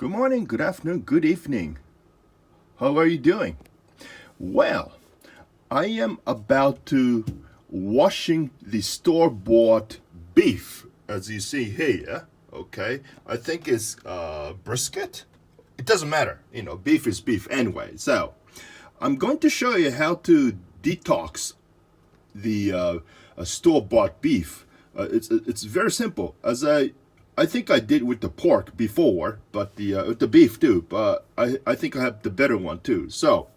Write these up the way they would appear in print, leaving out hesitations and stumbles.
Good morning, good afternoon, good evening. How are you doing? Well, I am about to washing the store-bought beef, as you see here. Okay, I think it's brisket. It doesn't matter, beef is beef anyway. So, I'm going to show you how to detox the store-bought beef. It's very simple. As I think I did with the pork before, but with the beef too. But I think I have the better one too. So,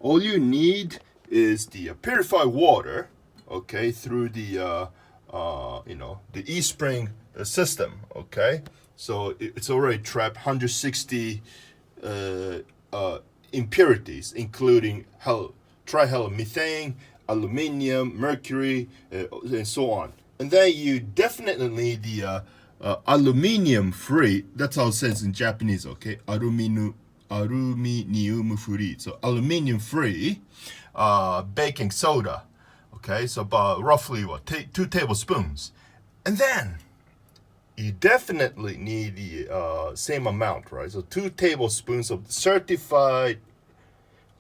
all you need is the purified water, okay, through the the eSpring system, okay. So it's already trapped 160 impurities, including trihalomethane, aluminium, mercury, and so on. And then you definitely need the aluminium free. That's how it says in Japanese, okay? Aluminium free. So aluminium free baking soda. Okay, so about roughly 2 tablespoons. And then you definitely need the same amount, right? So 2 tablespoons of certified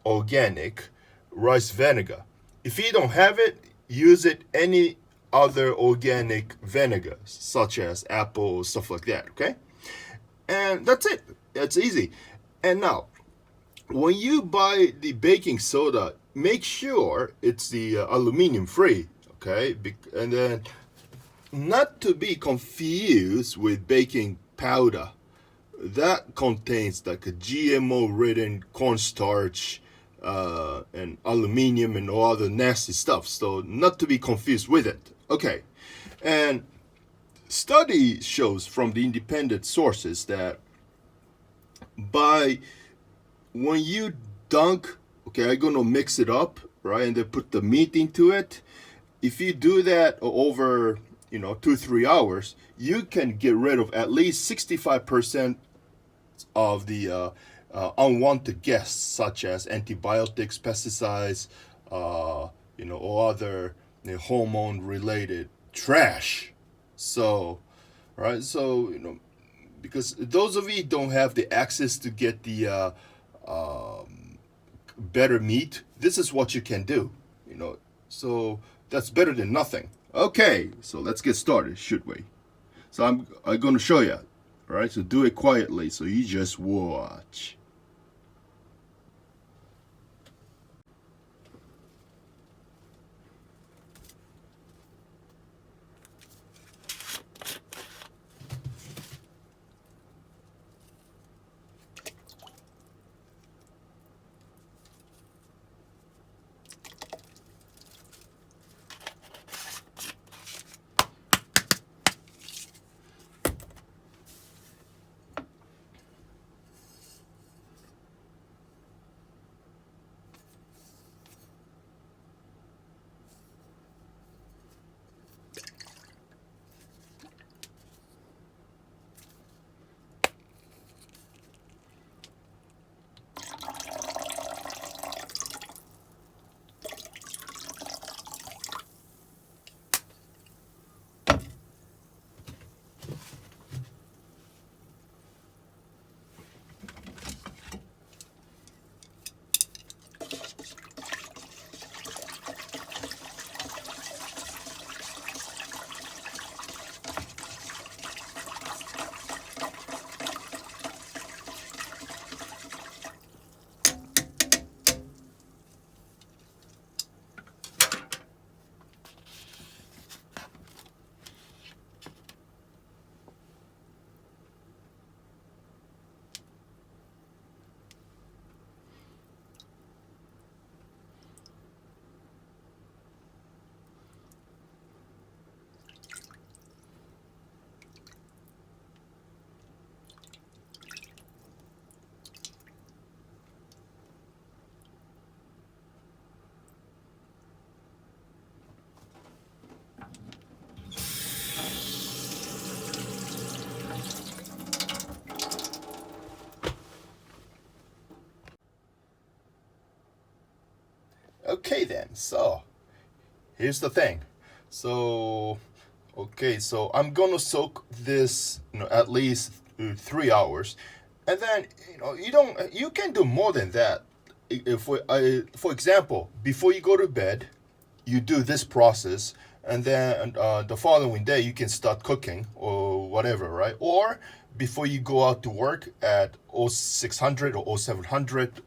organic rice vinegar. If you don't have it, use it any other organic vinegars, such as apple, stuff like that, okay? And that's it. It's easy. And now, when you buy the baking soda, make sure it's the aluminum free, okay? And then, not to be confused with baking powder. That contains like a GMO-ridden cornstarch and aluminium and all other nasty stuff. So not to be confused with it. Okay, and study shows from the independent sources that when you dunk, okay, I'm gonna mix it up, right, and then put the meat into it. If you do that over 2-3 hours, you can get rid of at least 65% of the unwanted guests, such as antibiotics, pesticides, or other hormone-related trash. So, right? So, because those of you don't have the access to get the better meat, this is what you can do. So that's better than nothing. Okay, so let's get started, should we? So I'm going to show you. All right, so do it quietly. So you just watch. Okay then, so here's the thing. So I'm gonna soak this at least 3 hours, And then you can do more than that. For example, before you go to bed, you do this process, and then the following day you can start cooking or whatever, right? Or before you go out to work at 0600 or 0700,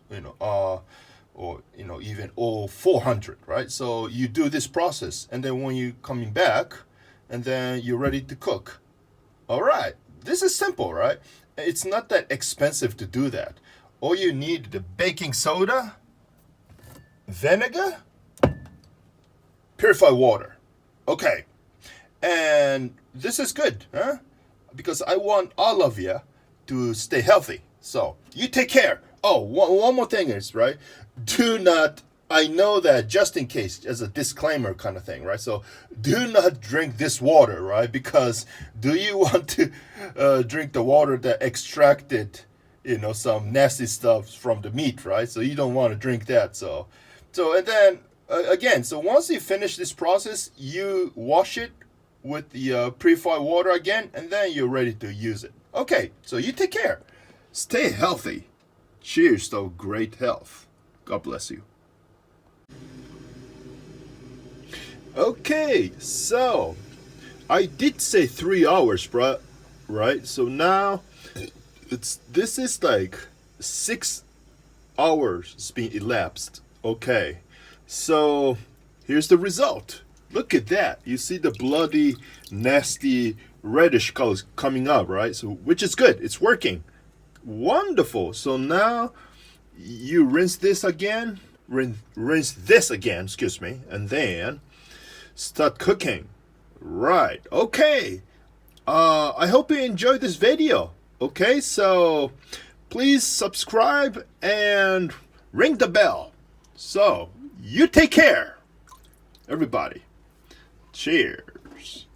or even 0400, right? So you do this process, and then when you coming back, and then you're ready to cook. All right, this is simple, right? It's not that expensive to do that. All you need is the baking soda, vinegar, purified water. Okay, and this is good, huh? Because I want all of you to stay healthy. So you take care. Oh, one more thing is, right? Do not, I know that just in case, as a disclaimer kind of thing, right? So do not drink this water, right? Because do you want to drink the water that extracted, some nasty stuff from the meat, right? So you don't want to drink that. So and then again, so once you finish this process, you wash it with the purified water again, and then you're ready to use it. Okay, so you take care. Stay healthy. Cheers to great health. God bless you. Okay, so I did say 3 hours, right? So now this is like 6 hours has been elapsed. Okay, so here's the result. Look at that. You see the bloody, nasty, reddish colors coming up, right? So which is good. It's working. Wonderful. So now you rinse this again, excuse me, and then start cooking. Right. Okay. I hope you enjoyed this video. Okay, so please subscribe and ring the bell. So you take care, everybody. Cheers.